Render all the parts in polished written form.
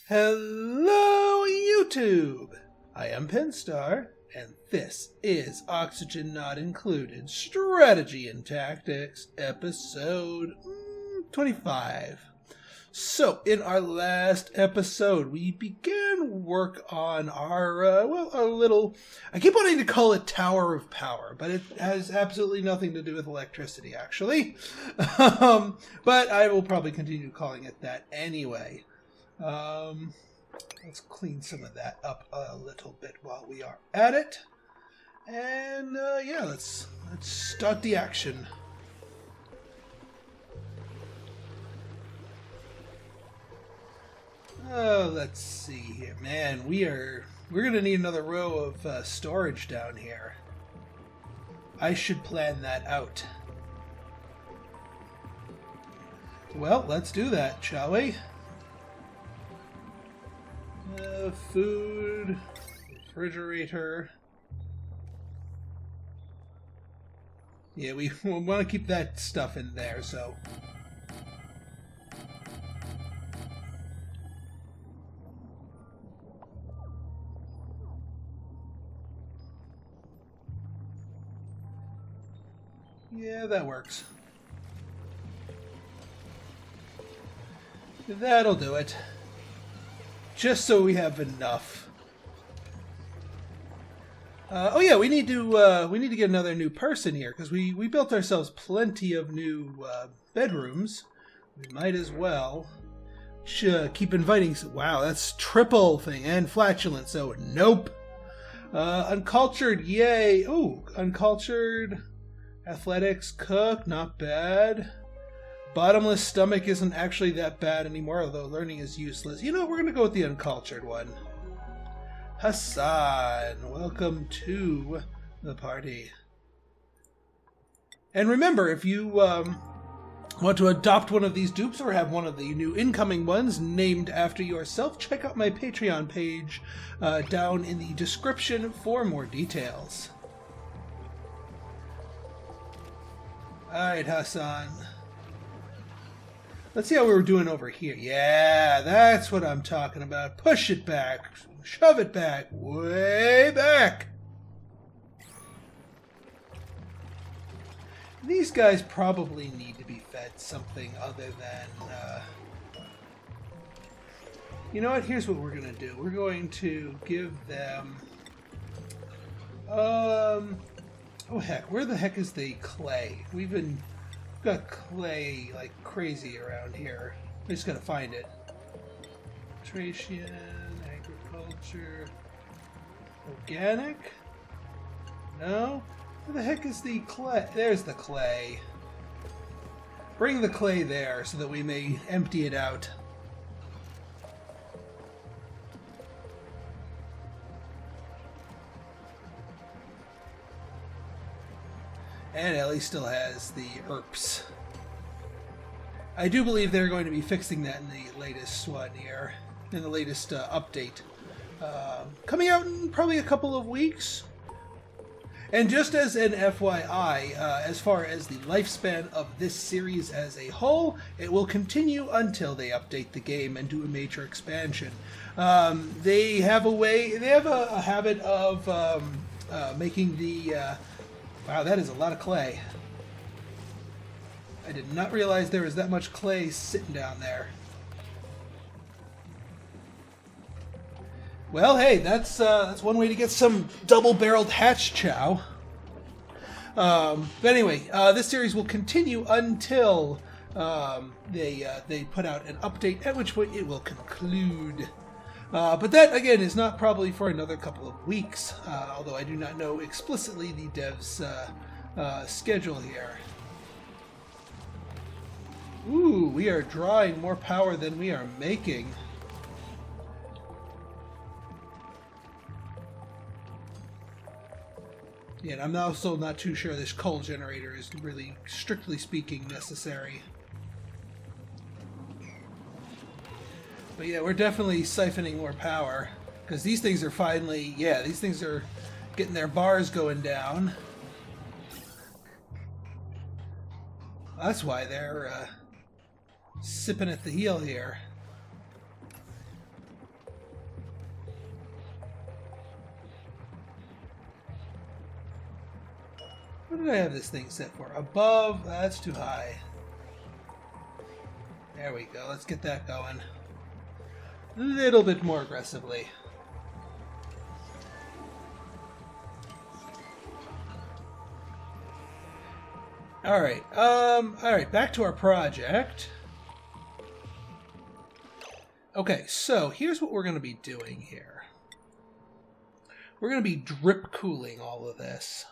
Hello, YouTube! I am Pinstar, and this is Oxygen Not Included Strategy and Tactics, episode 25. So, in our last episode, we began work on our, our little... I keep wanting to call it Tower of Power, but it has absolutely nothing to do with electricity, actually. But I will probably continue calling it that anyway. Let's clean some of that up a little bit while we are at it. And, yeah, let's start the action. Oh, let's see here. Man, we're gonna need another row of storage down here. I should plan that out. Well, let's do that, shall we? Food, refrigerator. Yeah, we want to keep that stuff in there, so... yeah, that works. That'll do it. Just so we have enough. Oh yeah, we need to get another new person here because we built ourselves plenty of new bedrooms. We might as well keep inviting. Wow, that's triple thing and flatulent. So nope. Uncultured, yay! Ooh, uncultured. Athletics, cook, not bad. Bottomless stomach isn't actually that bad anymore, although learning is useless. You know, we're going to go with the uncultured one. Hassan, welcome to the party. And remember, if you want to adopt one of these dupes or have one of the new incoming ones named after yourself, check out my Patreon page down in the description for more details. Alright, Hassan. Let's see how we were doing over here. Yeah, that's what I'm talking about. Push it back. Shove it back. Way back. These guys probably need to be fed something other than... You know what? Here's what we're going to do. We're going to give them... Oh heck, where the heck is the clay? We've got clay like crazy around here. We just gotta find it. Nutrition, agriculture, organic? No? Where the heck is the clay? There's the clay. Bring the clay there so that we may empty it out. And Ellie still has the ERPs. I do believe they're going to be fixing that in the latest one here, in the latest update. Coming out in probably a couple of weeks. And just as an FYI, as far as the lifespan of this series as a whole, it will continue until they update the game and do a major expansion. They have a habit of making the... Wow, that is a lot of clay. I did not realize there was that much clay sitting down there. Well, hey, that's one way to get some double-barreled hatch chow. But anyway, this series will continue until they put out an update, at which point it will conclude. But that, again, is not probably for another couple of weeks, although I do not know explicitly the dev's schedule here. Ooh, we are drawing more power than we are making. Yeah, and I'm also not too sure this coal generator is really, strictly speaking, necessary. But yeah, we're definitely siphoning more power. Because these things are finally... yeah, these things are getting their bars going down. That's why they're sipping at the heel here. What do I have this thing set for? Above? That's too high. There we go. Let's get that going. A little bit more aggressively. Alright, back to our project. Okay, so here's what we're going to be doing here. We're going to be drip cooling all of this.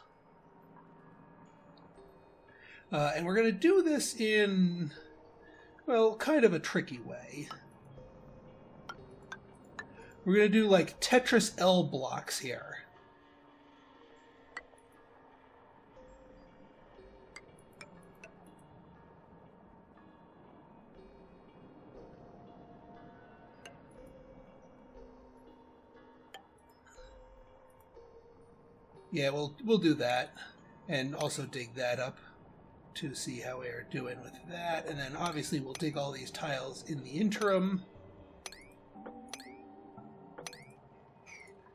And we're going to do this in, well, kind of a tricky way. We're going to do like Tetris L blocks here. Yeah, we'll do that, and also dig that up to see how we are doing with that, and then obviously we'll dig all these tiles in the interim,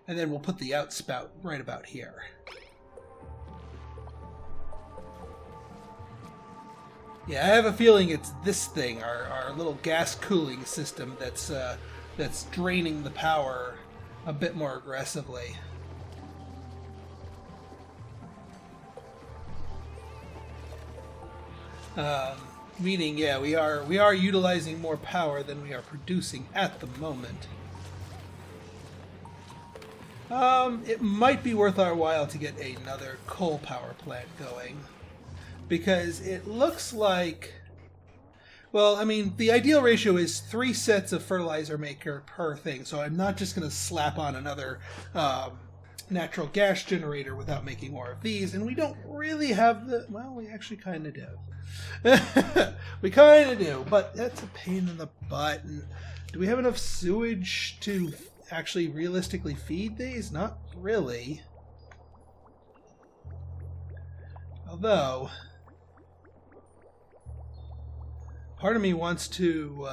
and then we'll put the outspout right about here. Yeah, I have a feeling it's this thing, our little gas cooling system, that's draining the power a bit more aggressively. Meaning, yeah, we are utilizing more power than we are producing at the moment. It might be worth our while to get another coal power plant going, because it looks like, well, I mean, the ideal ratio is 3 sets of fertilizer maker per thing, so I'm not just going to slap on another natural gas generator without making more of these, and we don't really have the, well, we actually kind of do. We kind of do, but that's a pain in the butt. And do we have enough sewage to actually realistically feed these? Not really. Although, part of me wants to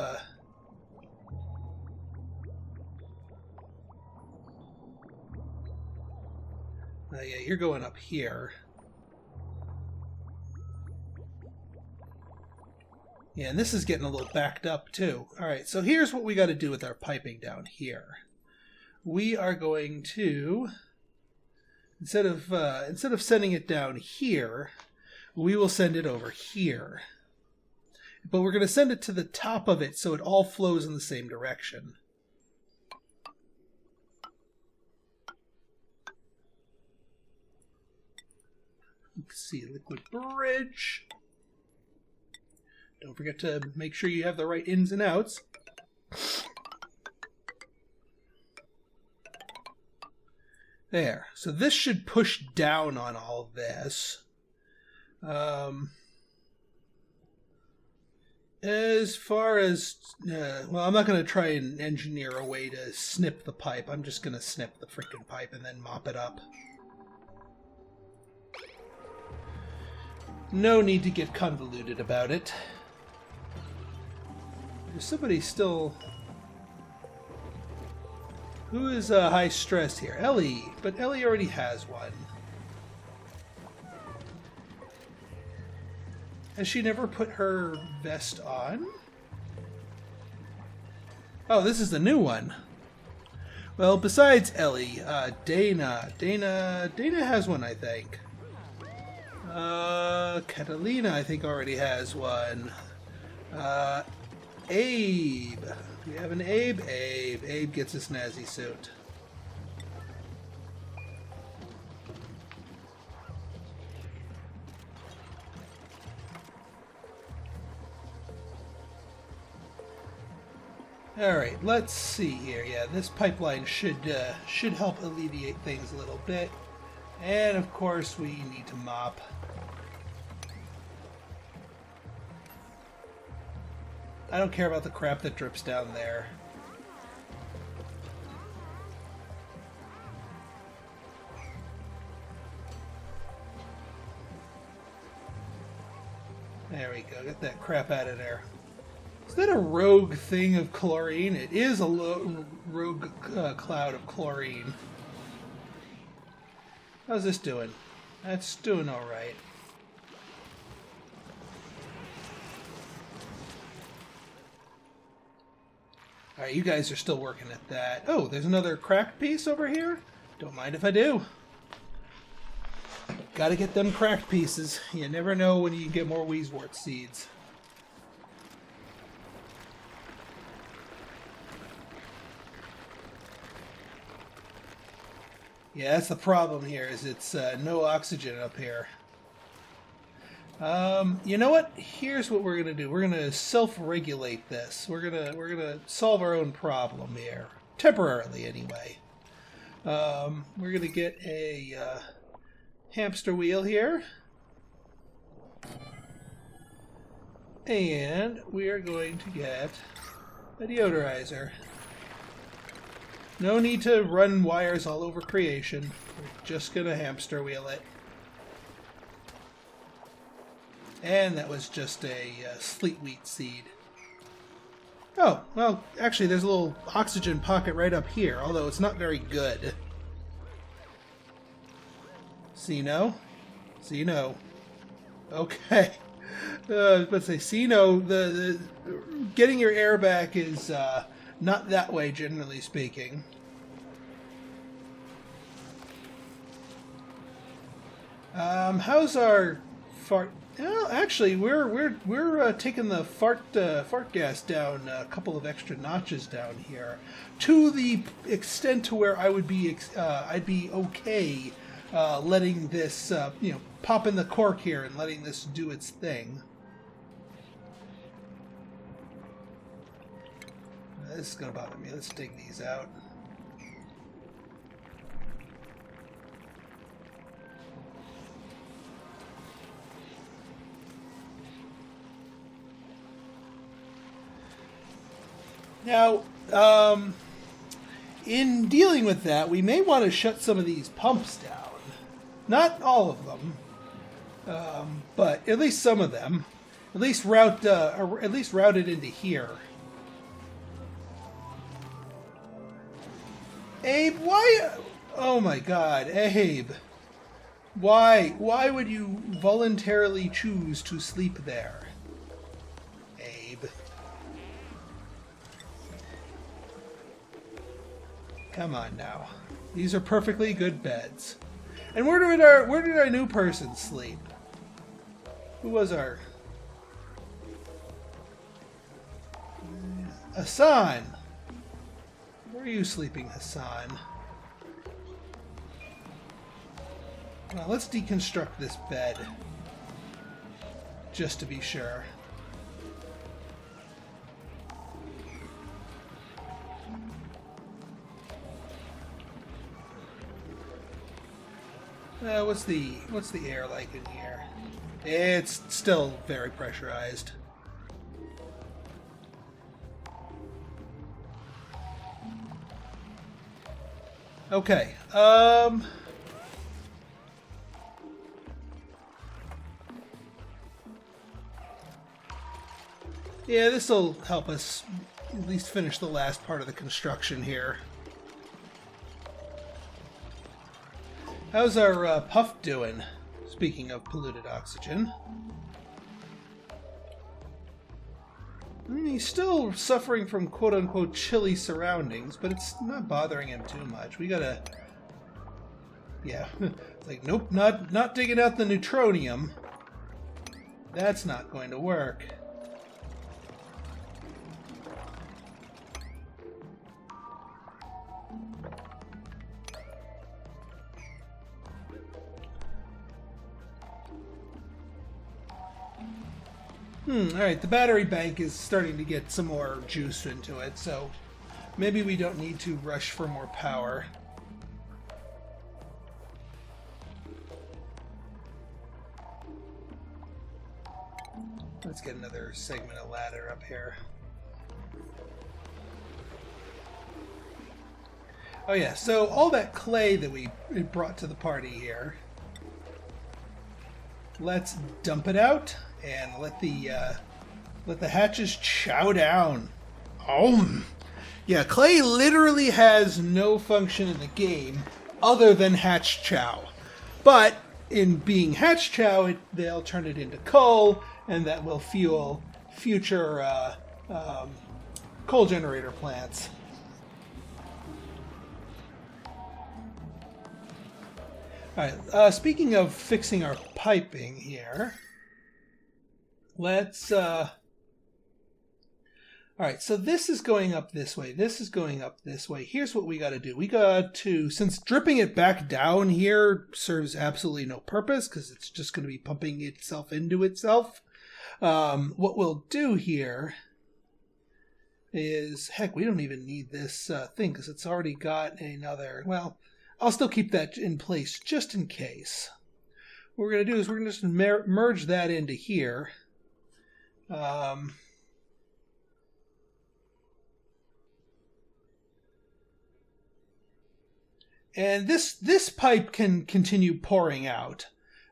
yeah, you're going up here. Yeah, and this is getting a little backed up too. Alright, so here's what we got to do with our piping down here. We are going to, instead of sending it down here, we will send it over here. But we're going to send it to the top of it so it all flows in the same direction. You can see liquid bridge. Don't forget to make sure you have the right ins and outs. There. So this should push down on all of this. As far as... well, I'm not going to try and engineer a way to snip the pipe. I'm just going to snip the frickin' pipe and then mop it up. No need to get convoluted about it. There's somebody still... Who is high stress here? Ellie. But Ellie already has one. Has she never put her vest on? Oh, this is the new one. Well, besides Ellie, Dana has one, I think. Catalina, I think, already has one. Abe. Do we have an Abe? Abe gets a snazzy suit. Alright, let's see here. Yeah, this pipeline should help alleviate things a little bit. And, of course, we need to mop. I don't care about the crap that drips down there. There we go. Get that crap out of there. Is that a rogue thing of chlorine? It is a rogue cloud of chlorine. How's this doing? That's doing alright. Alright, you guys are still working at that. Oh, there's another cracked piece over here? Don't mind if I do. Gotta get them cracked pieces. You never know when you can get more Wheezewort seeds. Yeah, that's the problem here, is it's no oxygen up here. You know what? Here's what we're gonna do. We're gonna self-regulate this. We're gonna solve our own problem here, temporarily anyway. We're gonna get a hamster wheel here, and we are going to get a deodorizer. No need to run wires all over creation. We're just gonna hamster wheel it. And that was just a sleet wheat seed. Oh, well, actually there's a little oxygen pocket right up here, although it's not very good. See no? See no. Okay. I was about to say, see no, the getting your air back is not that way, generally speaking. How's our fart? Well, actually, we're taking the fart gas down a couple of extra notches down here, to the extent to where I would be I'd be okay letting this pop in the cork here and letting this do its thing. This is gonna bother me. Let's dig these out. Now, in dealing with that, we may want to shut some of these pumps down. Not all of them, but at least some of them. At least route it into here. Abe, why? Oh my God, Abe! Why would you voluntarily choose to sleep there, Abe? Come on now. These are perfectly good beds. And where did our new person sleep? Who was our... Hassan! Where are you sleeping, Hassan? Well, let's deconstruct this bed. Just to be sure. What's the air like in here? It's still very pressurized. Okay. Yeah, this will help us at least finish the last part of the construction here. How's our puff doing? Speaking of polluted oxygen. I mean, he's still suffering from quote-unquote chilly surroundings, but it's not bothering him too much. We gotta... Yeah, it's like, nope, not digging out the neutronium. That's not going to work. Alright, the battery bank is starting to get some more juice into it, so maybe we don't need to rush for more power. Let's get another segment of ladder up here. Oh yeah, so all that clay that we brought to the party here, let's dump it out and let the hatches chow down. Yeah, clay literally has no function in the game other than hatch chow. But in being hatch chow, they'll turn it into coal, and that will fuel future coal generator plants. Alright, speaking of fixing our piping here, let's, alright, so this is going up this way, this is going up this way. Here's what we gotta do. We got to, since dripping it back down here serves absolutely no purpose, because it's just going to be pumping itself into itself, what we'll do here is, heck, we don't even need this thing, because it's already got another, well, I'll still keep that in place just in case. What we're going to do is we're going to just merge that into here. And this pipe can continue pouring out,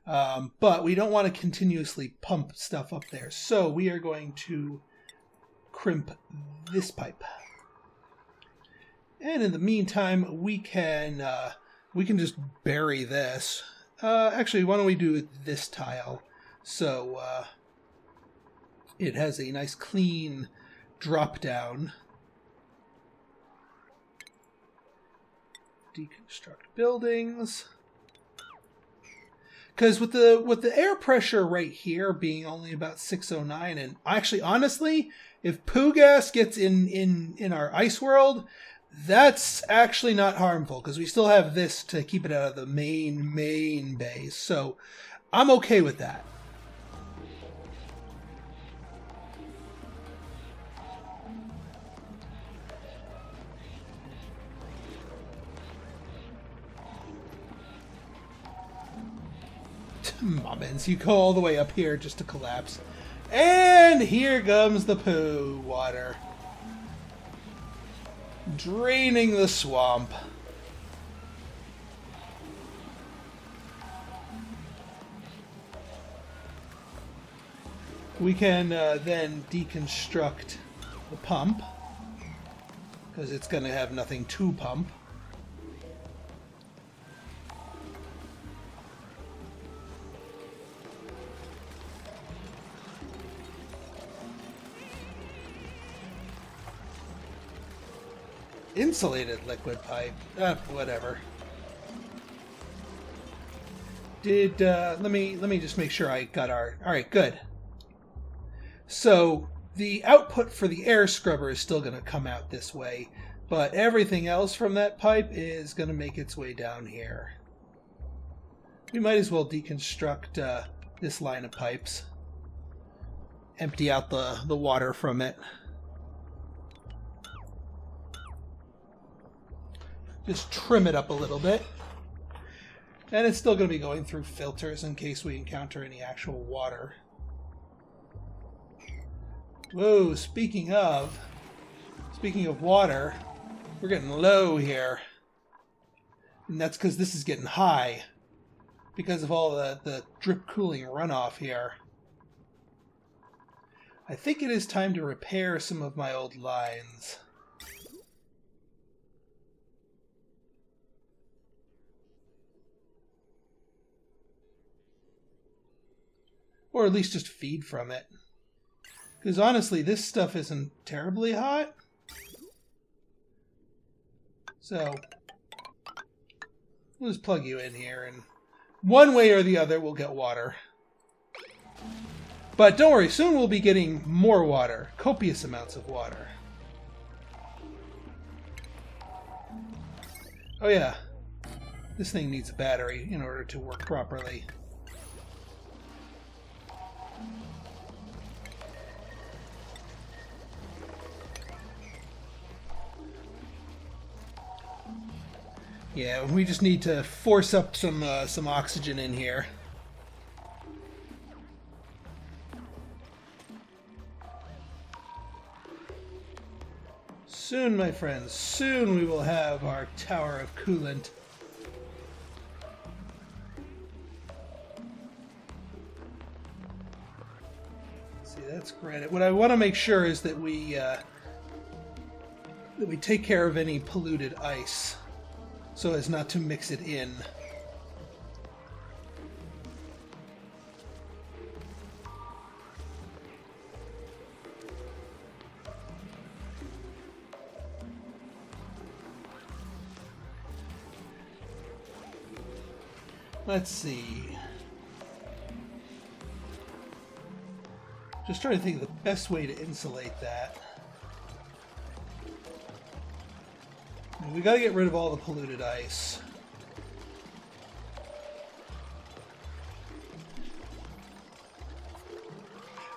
but we don't want to continuously pump stuff up there. So we are going to crimp this pipe. And in the meantime, we can just bury this. Actually, why don't we do this tile so it has a nice clean drop down. Deconstruct buildings. Because with the air pressure right here being only about 609, and actually, honestly, if poo gas gets in our ice world, that's actually not harmful, because we still have this to keep it out of the main base. So I'm okay with that. Mobbins, you go all the way up here just to collapse. And here comes the poo water. Draining the swamp. We can then deconstruct the pump, because it's going to have nothing to pump. Insulated liquid pipe. Whatever. Let me just make sure I got our... Alright, good. So, the output for the air scrubber is still going to come out this way, but everything else from that pipe is going to make its way down here. We might as well deconstruct this line of pipes. Empty out the water from it. Just trim it up a little bit. And it's still going to be going through filters in case we encounter any actual water. Whoa, speaking of water, we're getting low here. And that's because this is getting high, because of all the drip cooling runoff here. I think it is time to repair some of my old lines. Or at least just feed from it. Because honestly, this stuff isn't terribly hot. So, we'll just plug you in here, and one way or the other we'll get water. But don't worry, soon we'll be getting more water. Copious amounts of water. Oh yeah, this thing needs a battery in order to work properly. Yeah, we just need to force up some oxygen in here. Soon, my friends, soon we will have our tower of coolant. See, that's granite. What I want to make sure is that we take care of any polluted ice, so as not to mix it in. Let's see. Just trying to think of the best way to insulate that. We gotta get rid of all the polluted ice.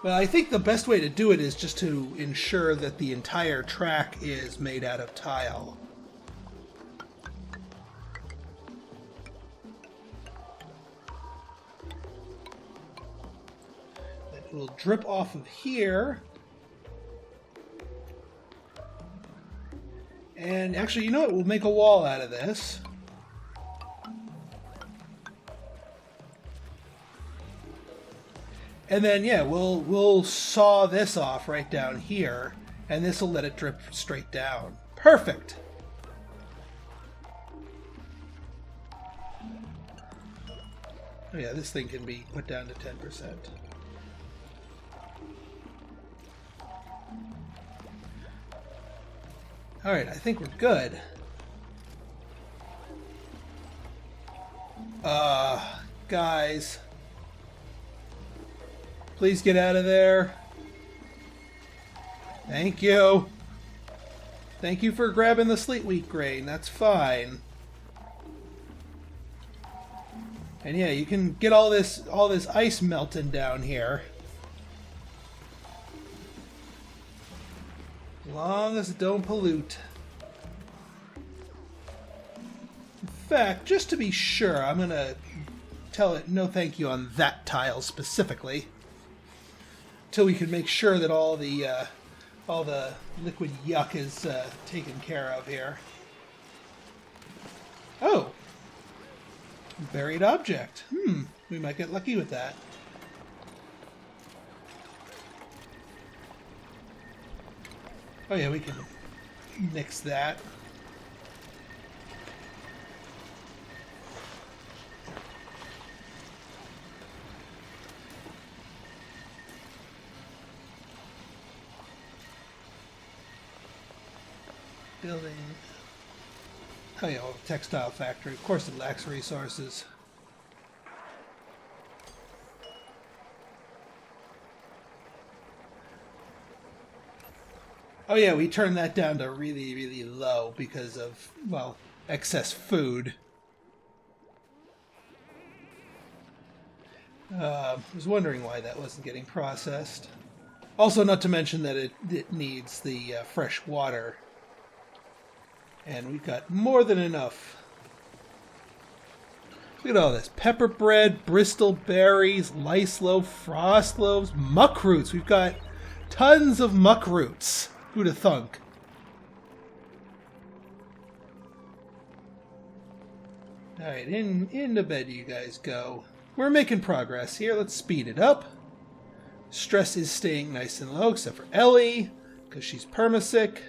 Well, I think the best way to do it is just to ensure that the entire track is made out of tile. It will drip off of here. And actually, you know what? We'll make a wall out of this. And then, yeah, we'll saw this off right down here, and this will let it drip straight down. Perfect! Oh yeah, this thing can be put down to 10%. Alright, I think we're good. Guys. Please get out of there. Thank you. Thank you for grabbing the sleet wheat grain. That's fine. And yeah, you can get all this ice melting down here. As long as it don't pollute. In fact, just to be sure, I'm gonna tell it no thank you on that tile specifically. Till we can make sure that all the liquid yuck is taken care of here. Oh! Buried object. We might get lucky with that. Oh yeah, we can nix that. Building. Oh yeah, well, the textile factory. Of course it lacks resources. Oh yeah, we turned that down to really, really low because of, well, excess food. I was wondering why that wasn't getting processed. Also, not to mention that it needs the fresh water. And we've got more than enough. Look at all this. Pepper bread, Bristol berries, lice loaf, frost loaves, muck roots. We've got tons of muck roots. Who'd have thunk? Alright, into bed you guys go. We're making progress here. Let's speed it up. Stress is staying nice and low, except for Ellie, because she's permasick.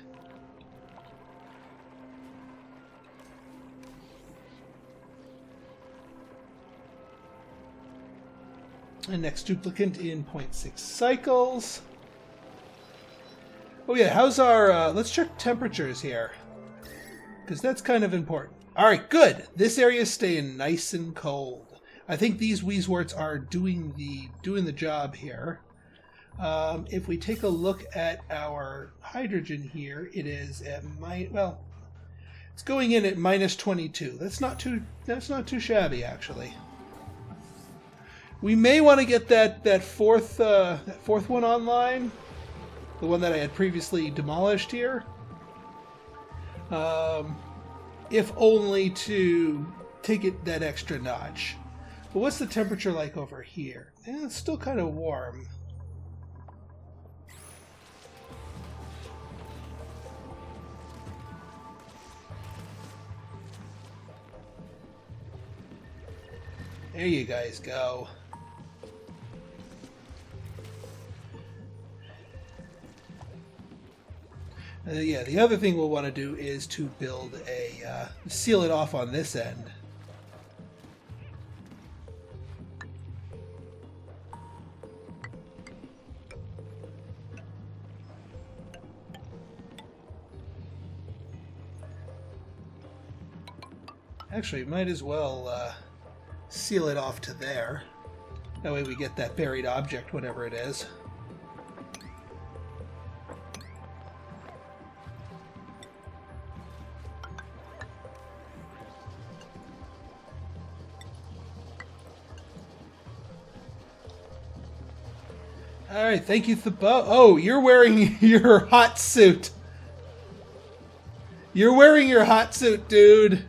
And next duplicant in 0.6 cycles. Oh yeah, how's our... let's check temperatures here. Because that's kind of important. Alright, good. This area is staying nice and cold. I think these Weezeworts are doing the job here. If we take a look at our hydrogen here, it is at well, it's going in at minus 22. That's not too shabby, actually. We may want to get that fourth one online, the one that I had previously demolished here. If only to take it that extra notch. But what's the temperature like over here? It's still kind of warm. There you guys go. Yeah, the other thing we'll want to do is to build a... seal it off on this end. Actually, might as well seal it off to there. That way we get that buried object, whatever it is. Alright, thank you, Thabo. Oh, you're wearing your hot suit. You're wearing your hot suit, dude.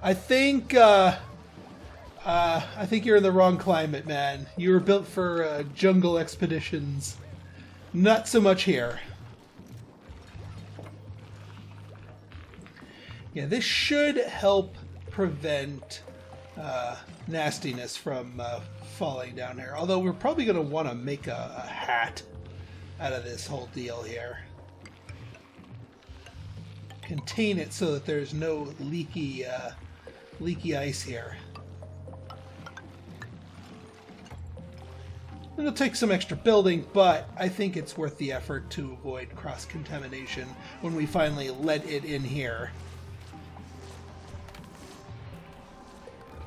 I think you're in the wrong climate, man. You were built for jungle expeditions. Not so much here. Yeah, this should help prevent nastiness from falling down here. Although we're probably going to want to make a hat out of this whole deal here. Contain it so that there's no leaky ice here. It'll take some extra building, but I think it's worth the effort to avoid cross-contamination when we finally let it in here.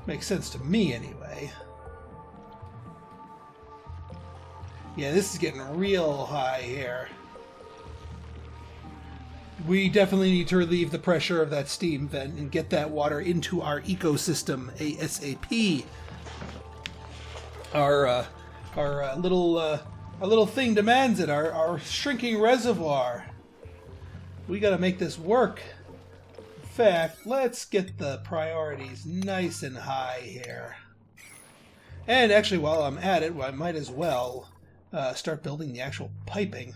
Makes sense to me, anyway. Yeah, this is getting real high here. We definitely need to relieve the pressure of that steam vent and get that water into our ecosystem ASAP. Our little thing demands it. Our shrinking reservoir. We got to make this work. In fact, let's get the priorities nice and high here. And actually, while I'm at it, I might as well start building the actual piping.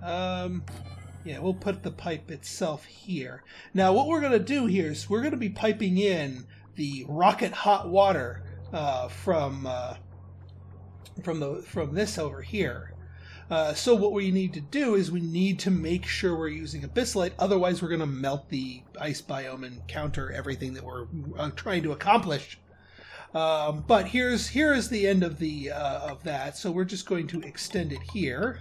Yeah, we'll put the pipe itself here. Now, what we're going to do here is we're going to be piping in the rocket hot water from this over here. So what we need to do is we need to make sure we're using abyssalite. Otherwise, we're going to melt the ice biome and counter everything that we're trying to accomplish. But here is the end of that. So we're just going to extend it here.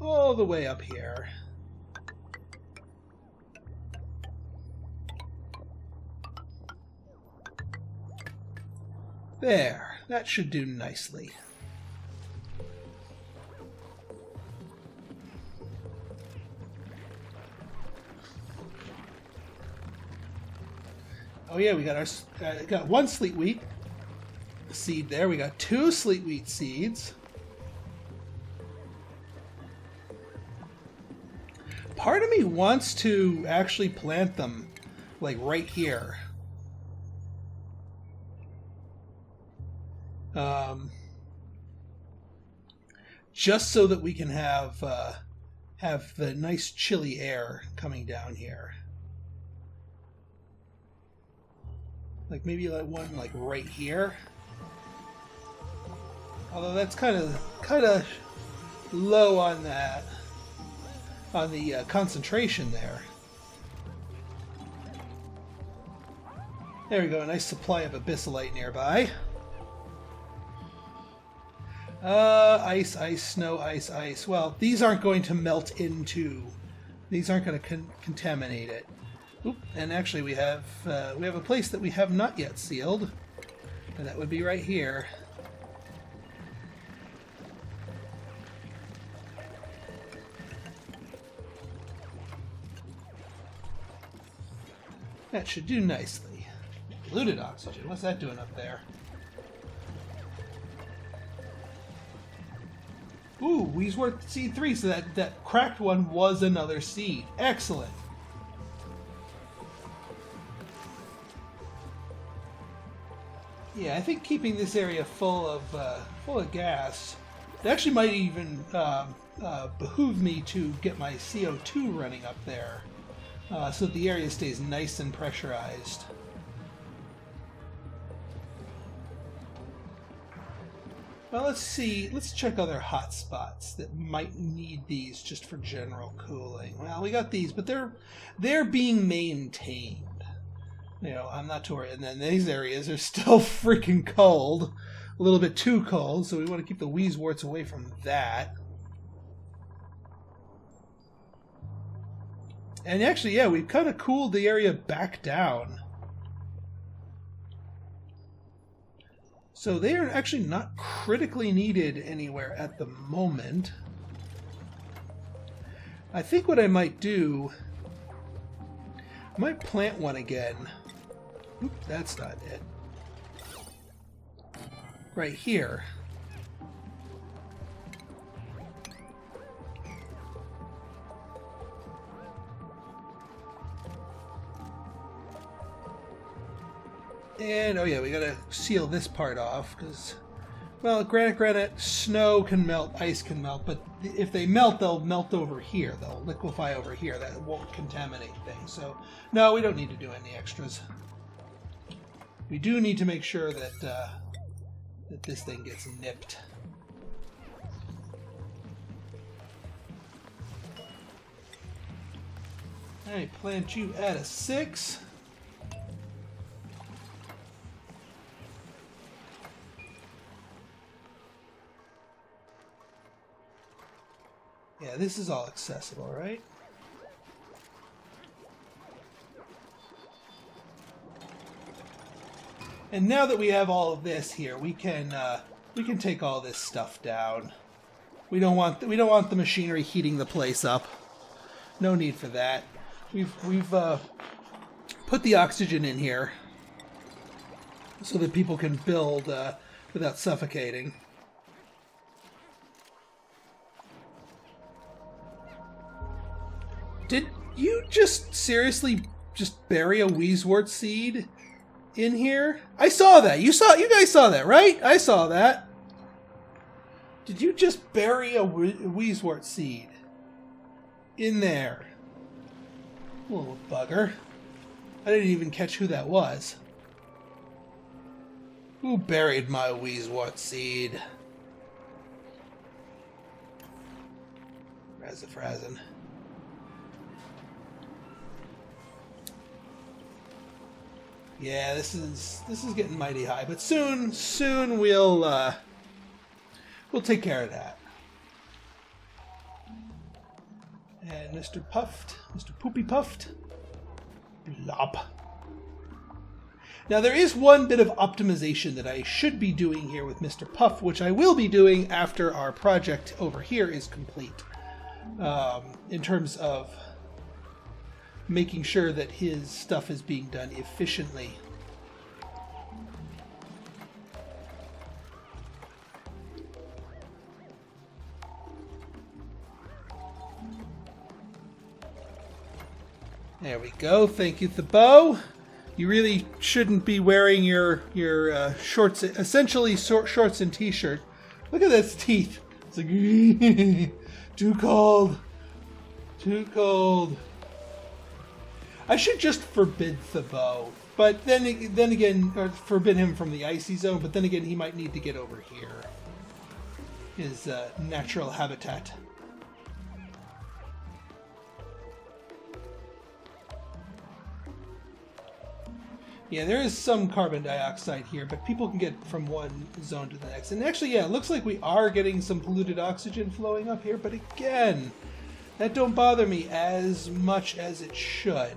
All the way up here. There, that should do nicely. Oh yeah, we got got one sleet wheat seed there. We got 2 sleet wheat seeds. Part of me wants to actually plant them, like, right here. Just so that we can have the nice chilly air coming down here. Like maybe like one like right here. Although that's kind of low on that. On the concentration there. There we go, a nice supply of abyssalite nearby. Ice, ice, snow, ice, ice. Well, these aren't going to melt into. These aren't going to contaminate it. Oop, and actually, we have a place that we have not yet sealed, and that would be right here. That should do nicely. Diluted oxygen. What's that doing up there? Ooh, Weesworth seed 3, so that cracked one was another seed. Excellent. Yeah, I think keeping this area full of gas, it actually might even behoove me to get my CO2 running up there, so that the area stays nice and pressurized. Well, let's see. Let's check other hot spots that might need these just for general cooling. Well, we got these, but they're being maintained. You know, I'm not too worried. And then these areas are still freaking cold, a little bit too cold. So we want to keep the Weesworts away from that. And actually, yeah, we've kind of cooled the area back down. So they are actually not critically needed anywhere at the moment. I think what I might do, I might plant one again. Oop, that's not it. Right here. And, oh yeah, we gotta seal this part off, because, well, granite, snow can melt, ice can melt, but if they melt, they'll melt over here. They'll liquefy over here. That won't contaminate things. So, no, we don't need to do any extras. We do need to make sure that, that this thing gets nipped. Alright, plant you at a 6. Yeah, this is all accessible, right? And now that we have all of this here, we can take all this stuff down. We don't want the machinery heating the place up. No need for that. We've put the oxygen in here so that people can build without suffocating. Did you just seriously just bury a Wheezewort seed in here? I saw that. You guys saw that, right? I saw that. Did you just bury a Wheezewort seed in there? Little bugger. I didn't even catch who that was. Who buried my Wheezewort seed? Frazzin. Yeah, this is getting mighty high, but soon we'll take care of that. And Mr. Poopy Puffed, blop. Now there is one bit of optimization that I should be doing here with Mr. Puff, which I will be doing after our project over here is complete. In terms of making sure that his stuff is being done efficiently. There we go. Thank you, Thabo. You really shouldn't be wearing your shorts, essentially shorts and t-shirt. Look at those teeth. It's like too cold. Too cold. I should just forbid Thabo, but then again, or forbid him from the icy zone. But then again, he might need to get over here. His natural habitat. Yeah, there is some carbon dioxide here, but people can get from one zone to the next. And actually, yeah, it looks like we are getting some polluted oxygen flowing up here, but again, that don't bother me as much as it should.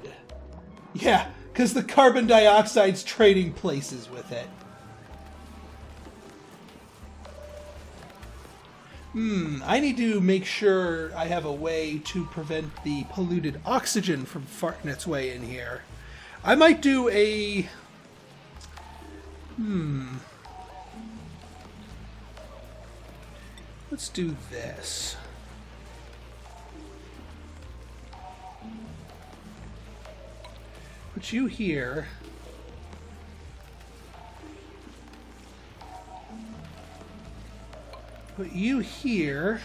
Yeah, because the carbon dioxide's trading places with it. I need to make sure I have a way to prevent the polluted oxygen from farting its way in here. I might do a... Let's do this. Put you here. Put you here.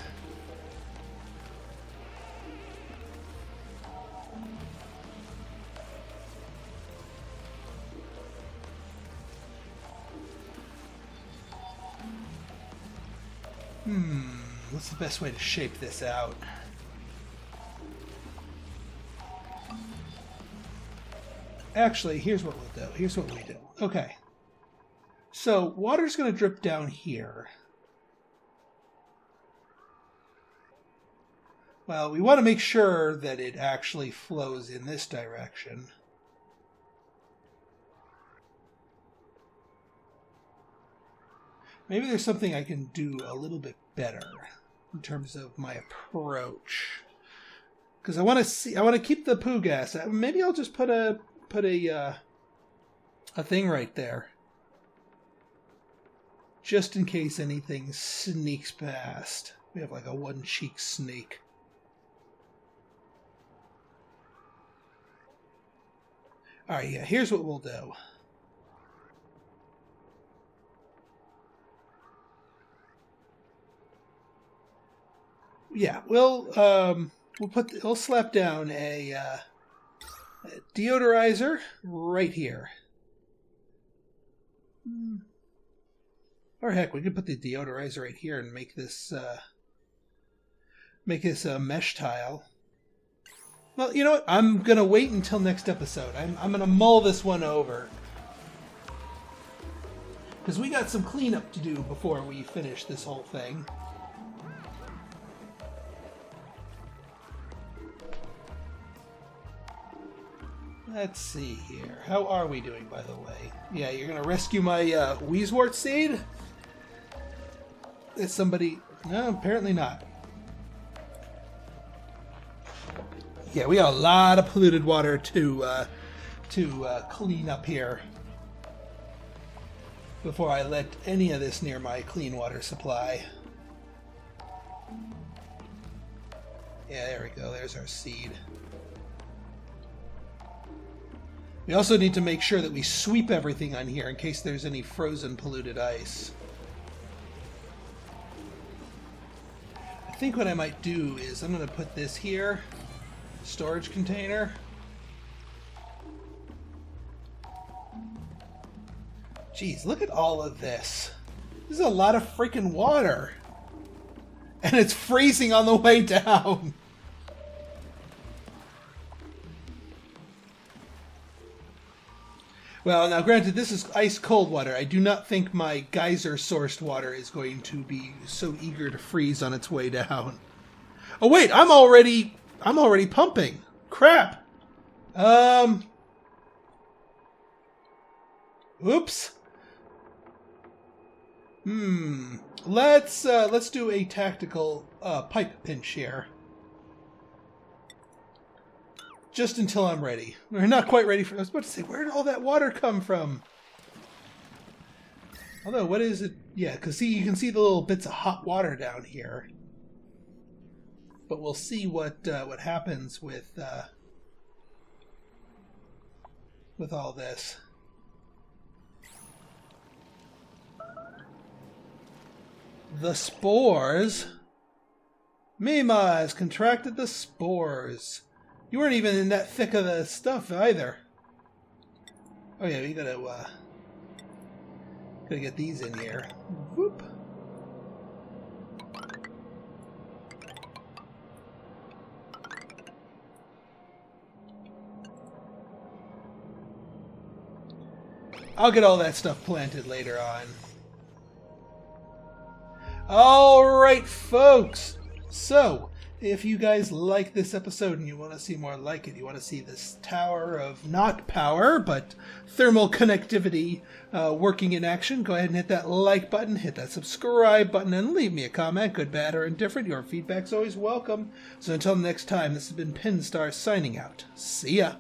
What's the best way to shape this out? Actually, here's what we'll do. Okay. So, water's going to drip down here. Well, we want to make sure that it actually flows in this direction. Maybe there's something I can do a little bit better in terms of my approach. Because I want to keep the poo gas. Maybe I'll just put a thing right there, just in case anything sneaks past. We have like a one-cheek snake. All right, yeah. Here's what we'll do. Yeah, we'll slap down a deodorizer right here. Or heck, we could put the deodorizer right here and make this a mesh tile. Well, you know what? I'm gonna wait until next episode. I'm gonna mull this one over, because we got some cleanup to do before we finish this whole thing. Let's see here. How are we doing, by the way? Yeah, you're going to rescue my Wheezewort seed? Is somebody... No, apparently not. Yeah, we got a lot of polluted water to clean up here before I let any of this near my clean water supply. Yeah, there we go. There's our seed. We also need to make sure that we sweep everything on here in case there's any frozen polluted ice. I think what I might do is I'm going to put this here, storage container. Jeez, look at all of this. This is a lot of freaking water. And it's freezing on the way down. Well, now granted, this is ice-cold water. I do not think my geyser-sourced water is going to be so eager to freeze on its way down. Oh wait, I'm already pumping. Crap. Oops. Let's do a tactical pipe pinch here. Just until I'm ready. We're not quite ready for... I was about to say, where did all that water come from? Although, what is it? Yeah, because see, you can see the little bits of hot water down here. But we'll see what happens with all this. The spores? Mima has contracted the spores. You weren't even in that thick of the stuff either. Oh yeah, we gotta get these in here. Whoop. I'll get all that stuff planted later on. Alright, folks. So, if you guys like this episode and you want to see more like it, you want to see this tower of not power, but thermal connectivity working in action, go ahead and hit that like button, hit that subscribe button, and leave me a comment, good, bad, or indifferent. Your feedback's always welcome. So until next time, this has been Pinstar signing out. See ya!